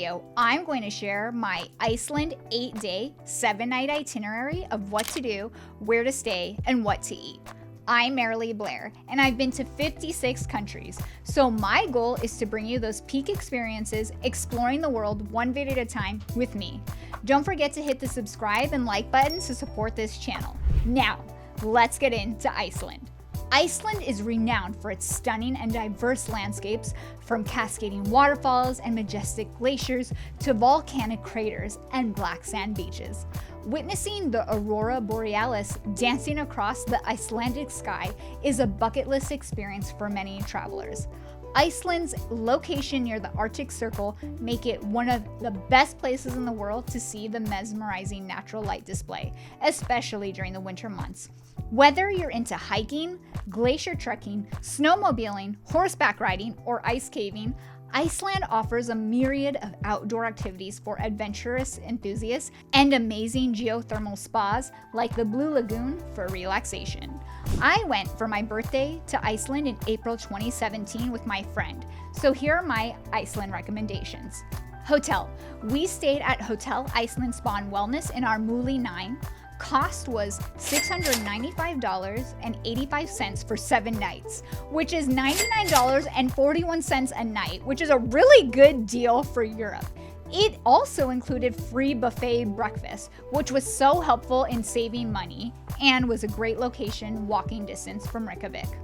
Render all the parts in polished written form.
video, I'm going to share my Iceland 8-day, 7-night itinerary of what to do, where to stay, and what to eat. I'm Marilee Blair, and I've been to 56 countries, so my goal is to bring you those peak experiences exploring the world one video at a time with me. Don't forget to hit the subscribe and like buttons to support this channel. Now, let's get into Iceland. Iceland is renowned for its stunning and diverse landscapes, from cascading waterfalls and majestic glaciers to volcanic craters and black sand beaches. Witnessing the aurora borealis dancing across the Icelandic sky is a bucket list experience for many travelers. Iceland's location near the Arctic Circle make it one of the best places in the world to see the mesmerizing natural light display, especially during the winter months. Whether you're into hiking, glacier trekking, snowmobiling, horseback riding, or ice caving, Iceland offers a myriad of outdoor activities for adventurous enthusiasts and amazing geothermal spas like the Blue Lagoon for relaxation. I went for my birthday to Iceland in April 2017 with my friend, so here are my Iceland recommendations. Hotel. We stayed at Hotel Iceland Spa and Wellness in Ármúli 9. Cost was $695.85 for 7 nights, which is $99.41 a night, which is a really good deal for Europe. It also included free buffet breakfast, which was so helpful in saving money and was a great location walking distance from Reykjavík.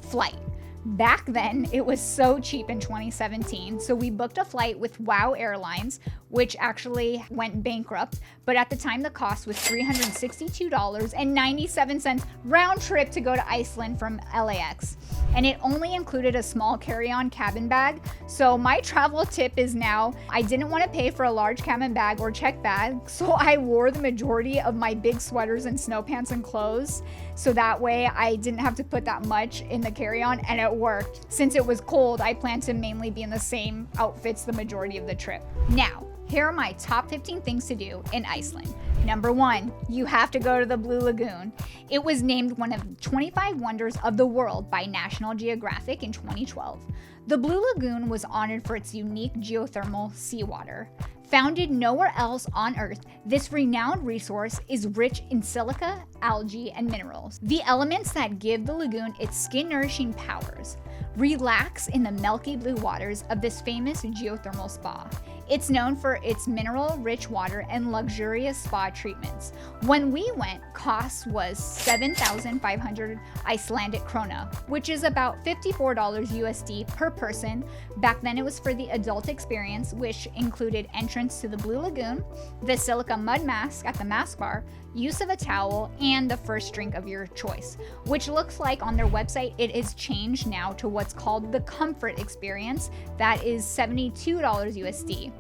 Flight. Back then, it was so cheap in 2017, so we booked a flight with WOW Airlines, which actually went bankrupt, but at the time the cost was $362.97 round trip to go to Iceland from LAX. And it only included a small carry-on cabin bag, so my travel tip is now, I didn't want to pay for a large cabin bag or check bag, so I wore the majority of my big sweaters and snow pants and clothes, so that way I didn't have to put that much in the carry-on, and it worked. Since it was cold, I planned to mainly be in the same outfits the majority of the trip. Now, here are my top 15 things to do in Iceland. Number 1, you have to go to the Blue Lagoon. It was named one of 25 wonders of the world by National Geographic in 2012. The Blue Lagoon was honored for its unique geothermal seawater. Founded nowhere else on Earth, this renowned resource is rich in silica, algae, and minerals, the elements that give the lagoon its skin-nourishing powers. Relax in the milky blue waters of this famous geothermal spa. It's known for its mineral-rich water and luxurious spa treatments. When we went, cost was 7,500 Icelandic krona, which is about $54 USD per person. Back then it was for the adult experience, which included entrance to the Blue Lagoon, the silica mud mask at the mask bar, use of a towel, and the first drink of your choice, which looks like on their website it is changed now to what's called the comfort experience, that is $72 USD.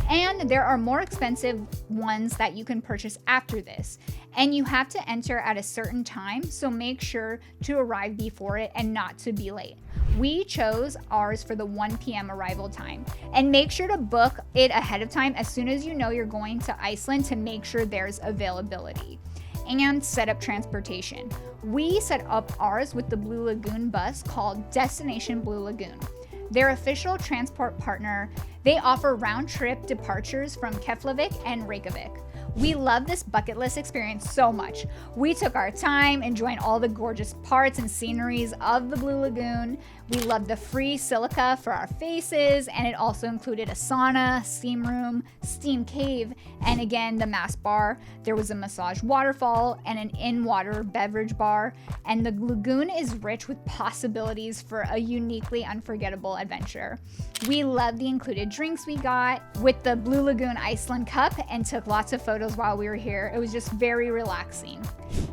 And there are more expensive ones that you can purchase after this, and you have to enter at a certain time, so make sure to arrive before it and not to be late. We chose ours for the 1 p.m. arrival time, and make sure to book it ahead of time as soon as you know you're going to Iceland to make sure there's availability. And set up transportation. We set up ours with the Blue Lagoon bus called Destination Blue Lagoon. Their official transport partner, they offer round-trip departures from Keflavik and Reykjavík. We love this bucket list experience so much. We took our time enjoying all the gorgeous parts and sceneries of the Blue Lagoon. We loved the free silica for our faces, and it also included a sauna, steam room, steam cave, and again, the mask bar. There was a massage waterfall and an in-water beverage bar, and the lagoon is rich with possibilities for a uniquely unforgettable adventure. We loved the included drinks we got with the Blue Lagoon Iceland cup and took lots of photos while we were here. It was just very relaxing.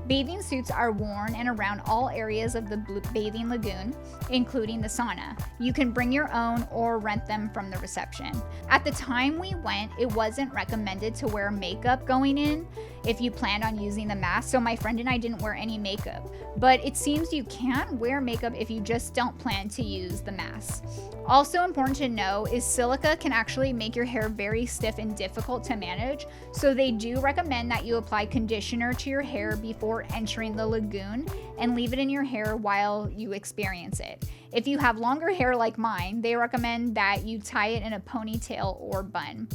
Bathing suits are worn and around all areas of the bathing lagoon, including the sauna. You can bring your own or rent them from the reception. At the time we went, it wasn't recommended to wear makeup going in. if you planned on using the mask. So my friend and I didn't wear any makeup, but it seems you can wear makeup if you just don't plan to use the mask. Also important to know is silica can actually make your hair very stiff and difficult to manage, so they do recommend that you apply conditioner to your hair before entering the lagoon and leave it in your hair while you experience it. If you have longer hair like mine, they recommend that you tie it in a ponytail or bun.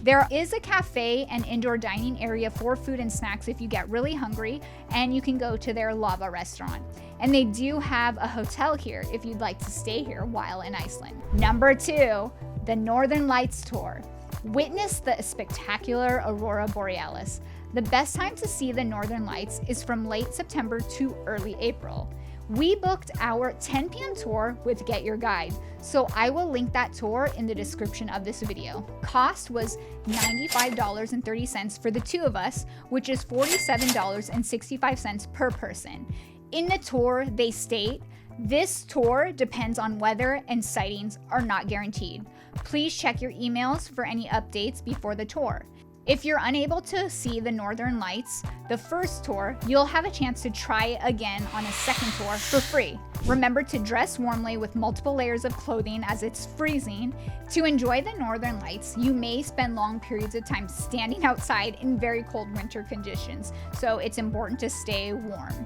There is a cafe and indoor dining area for food and snacks if you get really hungry, and you can go to their lava restaurant. And they do have a hotel here if you'd like to stay here while in Iceland. Number 2, the Northern Lights Tour. Witness the spectacular Aurora Borealis. The best time to see the Northern Lights is from late September to early April. We booked our 10 p.m. tour with Get Your Guide, so I will link that tour in the description of this video. Cost was $95.30 for the 2 of us, which is $47.65 per person. In the tour, they state, "This tour depends on weather and sightings are not guaranteed. Please check your emails for any updates before the tour." If you're unable to see the Northern Lights the first tour, you'll have a chance to try it again on a second tour for free. Remember to dress warmly with multiple layers of clothing as it's freezing. To enjoy the Northern Lights, you may spend long periods of time standing outside in very cold winter conditions, so it's important to stay warm.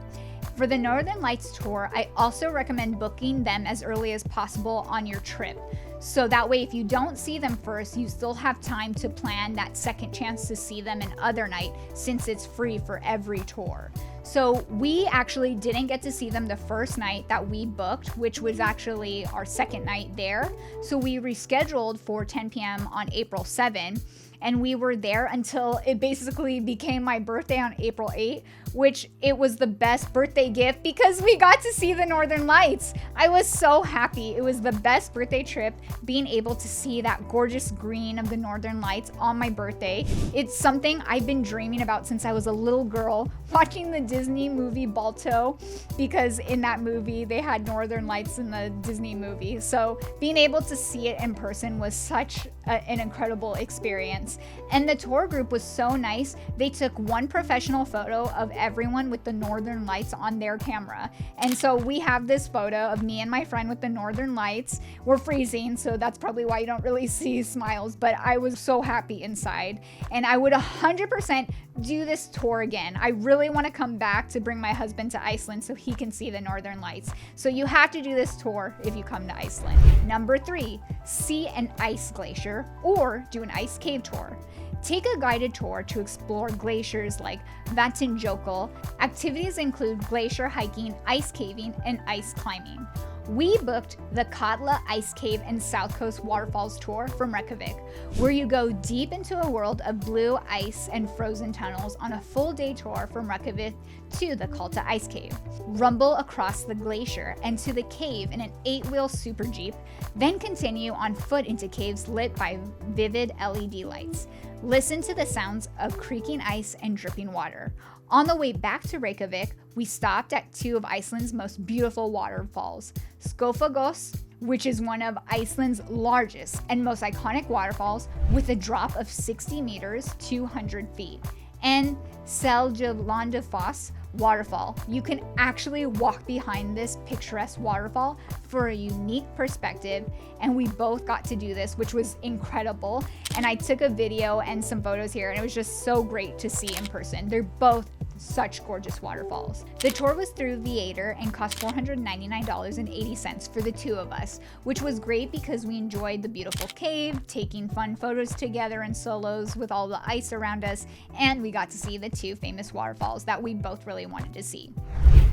For the Northern Lights tour, I also recommend booking them as early as possible on your trip. So that way, if you don't see them first, you still have time to plan that second chance to see them another night, since it's free for every tour. So we actually didn't get to see them the first night that we booked, which was actually our second night there. So we rescheduled for 10 p.m. on April 7. And we were there until it basically became my birthday on April 8, which it was the best birthday gift because we got to see the Northern Lights. I was so happy. It was the best birthday trip, being able to see that gorgeous green of the Northern Lights on my birthday. It's something I've been dreaming about since I was a little girl, watching the Disney movie Balto, because in that movie they had Northern Lights in the Disney movie. So being able to see it in person was such an incredible experience. And the tour group was so nice. They took one professional photo of everyone with the Northern Lights on their camera. And so we have this photo of me and my friend with the Northern Lights. We're freezing, so that's probably why you don't really see smiles, but I was so happy inside. And I would 100% do this tour again. I really want to come back to bring my husband to Iceland so he can see the Northern Lights. So you have to do this tour if you come to Iceland. Number 3, see an ice glacier or do an ice cave tour. Take a guided tour to explore glaciers like Vatnajökull. Activities include glacier hiking, ice caving, and ice climbing. We booked the Katla Ice Cave and South Coast Waterfalls tour from Reykjavík, where you go deep into a world of blue ice and frozen tunnels on a full day tour from Reykjavík to the Kalta Ice Cave. Rumble across the glacier and to the cave in an 8-wheel super jeep, then continue on foot into caves lit by vivid LED lights. Listen to the sounds of creaking ice and dripping water. On the way back to Reykjavík, we stopped at 2 of Iceland's most beautiful waterfalls, Skógafoss, which is one of Iceland's largest and most iconic waterfalls with a drop of 60 meters, 200 feet, and Seljalandsfoss Waterfall. You can actually walk behind this picturesque waterfall for a unique perspective, and we both got to do this, which was incredible. And I took a video and some photos here, and it was just so great to see in person. They're both such gorgeous waterfalls. The tour was through Viator and cost $499.80 for the 2 of us, which was great because we enjoyed the beautiful cave, taking fun photos together in solos with all the ice around us, and we got to see the 2 famous waterfalls that we both really wanted to see.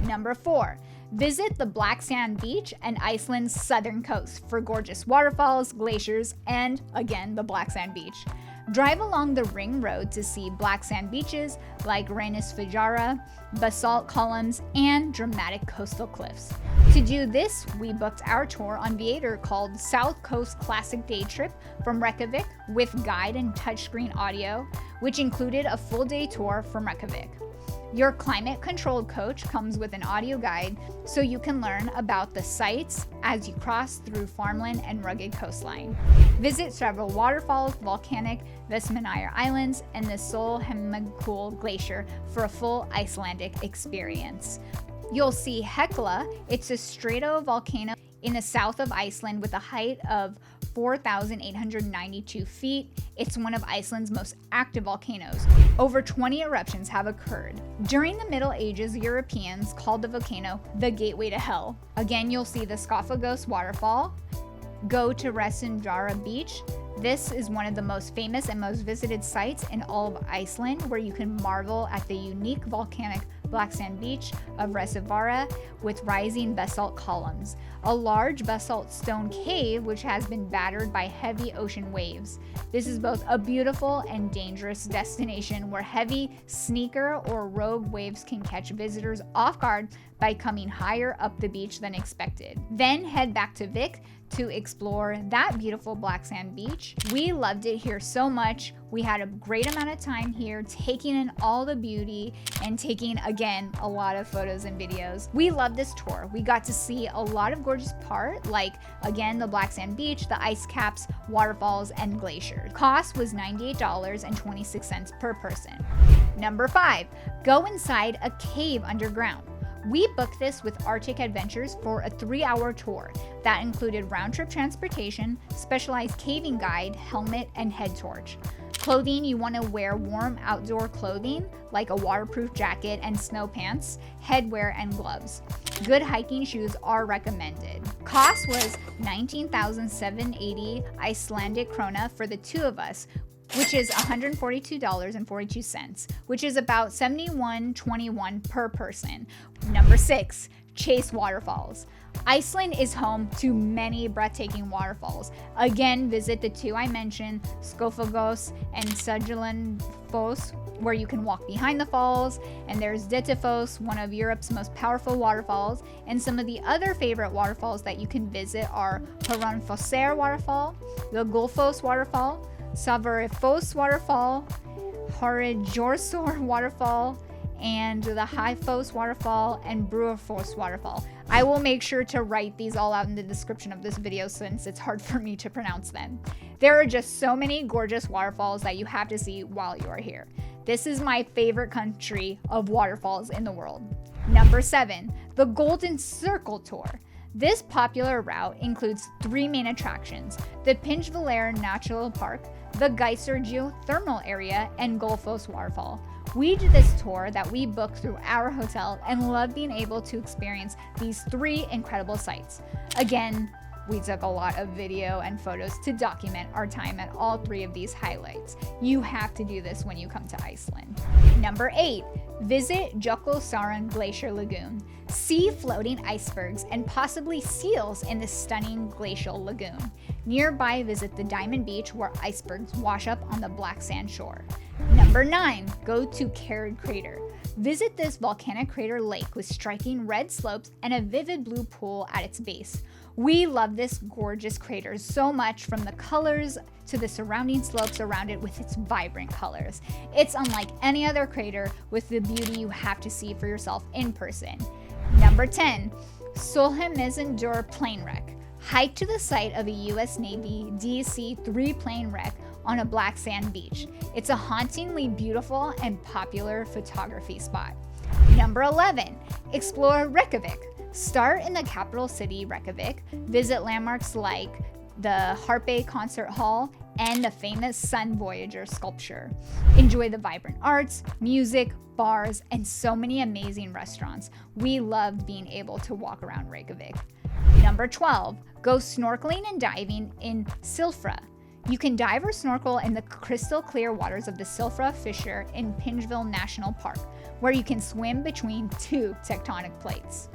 Number 4, visit the Black Sand Beach and Iceland's southern coast for gorgeous waterfalls, glaciers, and again, the Black Sand Beach. Drive along the ring road to see black sand beaches like Reynisfjara, basalt columns, and dramatic coastal cliffs. To do this, we booked our tour on Viator called South Coast Classic Day Trip from Reykjavík with guide and touchscreen audio, which included a full day tour from Reykjavík. Your climate-controlled coach comes with an audio guide so you can learn about the sights as you cross through farmland and rugged coastline. Visit several waterfalls, volcanic Vestmannaeyjar Islands, and the Sólheimajökull Glacier for a full Icelandic experience. You'll see Hekla. It's a stratovolcano in the south of Iceland with a height of 4,892 feet. It's one of Iceland's most active volcanoes. Over 20 eruptions have occurred. During the Middle Ages, Europeans called the volcano the gateway to hell. Again, you'll see the Skógafoss Waterfall. Go to Resundara Beach. This is one of the most famous and most visited sites in all of Iceland, where you can marvel at the unique volcanic black sand beach of Reykjavík with rising basalt columns, a large basalt stone cave which has been battered by heavy ocean waves. This is both a beautiful and dangerous destination where heavy sneaker or rogue waves can catch visitors off guard by coming higher up the beach than expected. Then head back to Vik to explore that beautiful black sand beach. We loved it here so much. We had a great amount of time here taking in all the beauty and taking, again, a lot of photos and videos. We loved this tour. We got to see a lot of gorgeous parts, like, again, the black sand beach, the ice caps, waterfalls, and glaciers. Cost was $98.26 per person. Number 5, go inside a cave underground. We booked this with Arctic Adventures for a 3-hour tour that included round-trip transportation, specialized caving guide, helmet, and head torch. Clothing, you want to wear warm outdoor clothing like a waterproof jacket and snow pants, headwear, and gloves. Good hiking shoes are recommended. Cost was 19,780 Icelandic krona for the two of us, which is $142.42, which is about $71.21 per person. Number 6, Chase Waterfalls. Iceland is home to many breathtaking waterfalls. Again, visit the two I mentioned, Skógafoss and Seljalandsfoss, where you can walk behind the falls, and there's Dettifoss, one of Europe's most powerful waterfalls, and some of the other favorite waterfalls that you can visit are Hraunfossar Waterfall, the Gullfoss Waterfall, Svartifoss Waterfall, Hrauneyjafossar Waterfall, and the Haifoss Waterfall and Bruarfoss Waterfall. I will make sure to write these all out in the description of this video since it's hard for me to pronounce them. There are just so many gorgeous waterfalls that you have to see while you are here. This is my favorite country of waterfalls in the world. Number 7, the Golden Circle Tour. This popular route includes 3 main attractions: the Pinchvallar Natural Park, the Glacier geothermal area, and Gullfoss Waterfall. We did this tour that we booked through our hotel and loved being able to experience these 3 incredible sites. Again, we took a lot of video and photos to document our time at all 3 of these highlights. You have to do this when you come to Iceland. Number 8, visit Jökulsárlón Glacier Lagoon. See floating icebergs and possibly seals in the stunning glacial lagoon. Nearby, visit the Diamond Beach where icebergs wash up on the black sand shore. Number 9, go to Carrot Crater. Visit this volcanic crater lake with striking red slopes and a vivid blue pool at its base. We love this gorgeous crater so much, from the colors to the surrounding slopes around it with its vibrant colors. It's unlike any other crater with the beauty you have to see for yourself in person. Number 10, Sólheimajökull plane wreck. Hike to the site of a US Navy DC-3 plane wreck on a black sand beach. It's a hauntingly beautiful and popular photography spot. Number 11, explore Reykjavík. Start in the capital city, Reykjavík. Visit landmarks like the Harpe Concert Hall and the famous Sun Voyager sculpture. Enjoy the vibrant arts, music, bars, and so many amazing restaurants. We loved being able to walk around Reykjavík. Number 12, go snorkeling and diving in Silfra. You can dive or snorkel in the crystal clear waters of the Silfra Fissure in Pinchvallar National Park, where you can swim between 2 tectonic plates.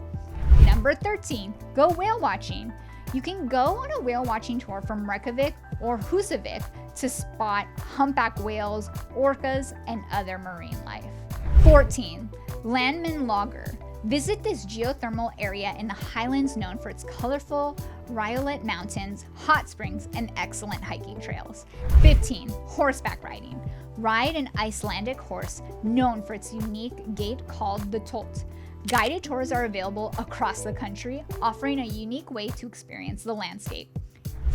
Number 13, go whale watching. You can go on a whale watching tour from Reykjavík or Húsavík to spot humpback whales, orcas, and other marine life. 14, Landmann Lager. Visit this geothermal area in the highlands known for its colorful Riolet mountains, hot springs, and excellent hiking trails. 15, horseback riding. Ride an Icelandic horse known for its unique gait called the tolt. Guided tours are available across the country, offering a unique way to experience the landscape.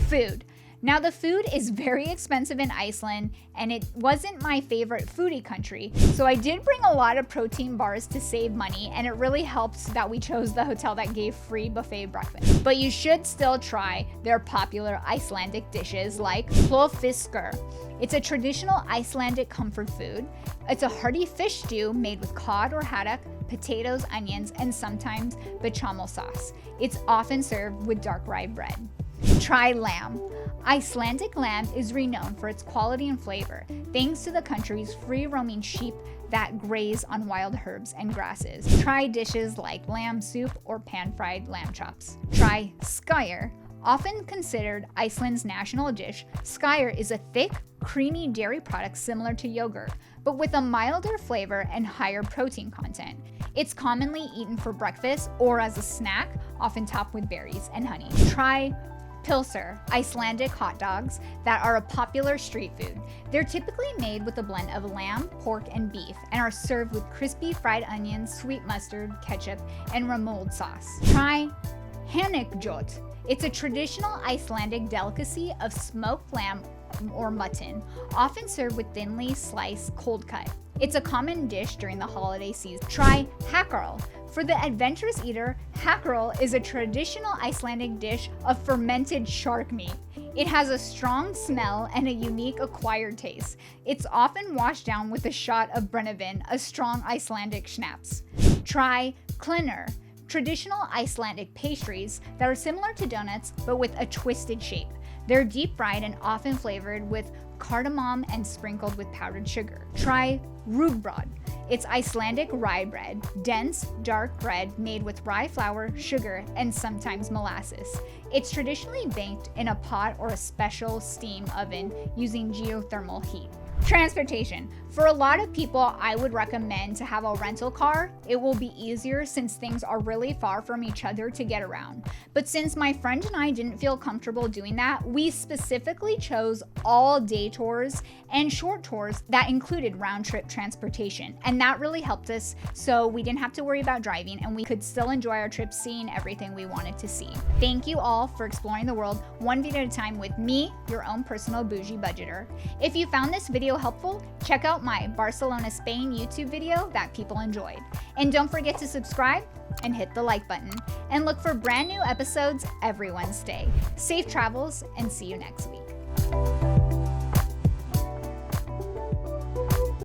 Food. Now, the food is very expensive in Iceland, and it wasn't my favorite foodie country, so I did bring a lot of protein bars to save money, and it really helps that we chose the hotel that gave free buffet breakfast. But you should still try their popular Icelandic dishes like plófiskur. It's a traditional Icelandic comfort food. It's a hearty fish stew made with cod or haddock, potatoes, onions, and sometimes bechamel sauce. It's often served with dark rye bread. Try lamb. Icelandic lamb is renowned for its quality and flavor, thanks to the country's free-roaming sheep that graze on wild herbs and grasses. Try dishes like lamb soup or pan-fried lamb chops. Try skyr. Often considered Iceland's national dish, skyr is a thick, creamy dairy product similar to yogurt, but with a milder flavor and higher protein content. It's commonly eaten for breakfast or as a snack, often topped with berries and honey. Try pilsur, Icelandic hot dogs that are a popular street food. They're typically made with a blend of lamb, pork, and beef and are served with crispy fried onions, sweet mustard, ketchup, and remoulade sauce. Try hanekjot. It's a traditional Icelandic delicacy of smoked lamb or mutton, often served with thinly sliced cold cut. It's a common dish during the holiday season. Try hakkarl. For the adventurous eater, hakkarl is a traditional Icelandic dish of fermented shark meat. It has a strong smell and a unique acquired taste. It's often washed down with a shot of brennivin, a strong Icelandic schnapps. Try klinur. Traditional Icelandic pastries that are similar to donuts but with a twisted shape. They're deep fried and often flavored with cardamom and sprinkled with powdered sugar. Try rugbröd. It's Icelandic rye bread, dense, dark bread made with rye flour, sugar, and sometimes molasses. It's traditionally baked in a pot or a special steam oven using geothermal heat. Transportation. For a lot of people, I would recommend to have a rental car. It will be easier since things are really far from each other to get around. But since my friend and I didn't feel comfortable doing that, we specifically chose all day tours and short tours that included round trip transportation. And that really helped us, so we didn't have to worry about driving and we could still enjoy our trip seeing everything we wanted to see. Thank you all for exploring the world one video at a time with me, your own personal bougie budgeter. If you found this video helpful, check out my Barcelona, Spain YouTube video that people enjoyed. And don't forget to subscribe and hit the like button. And look for brand new episodes every Wednesday. Safe travels and see you next week.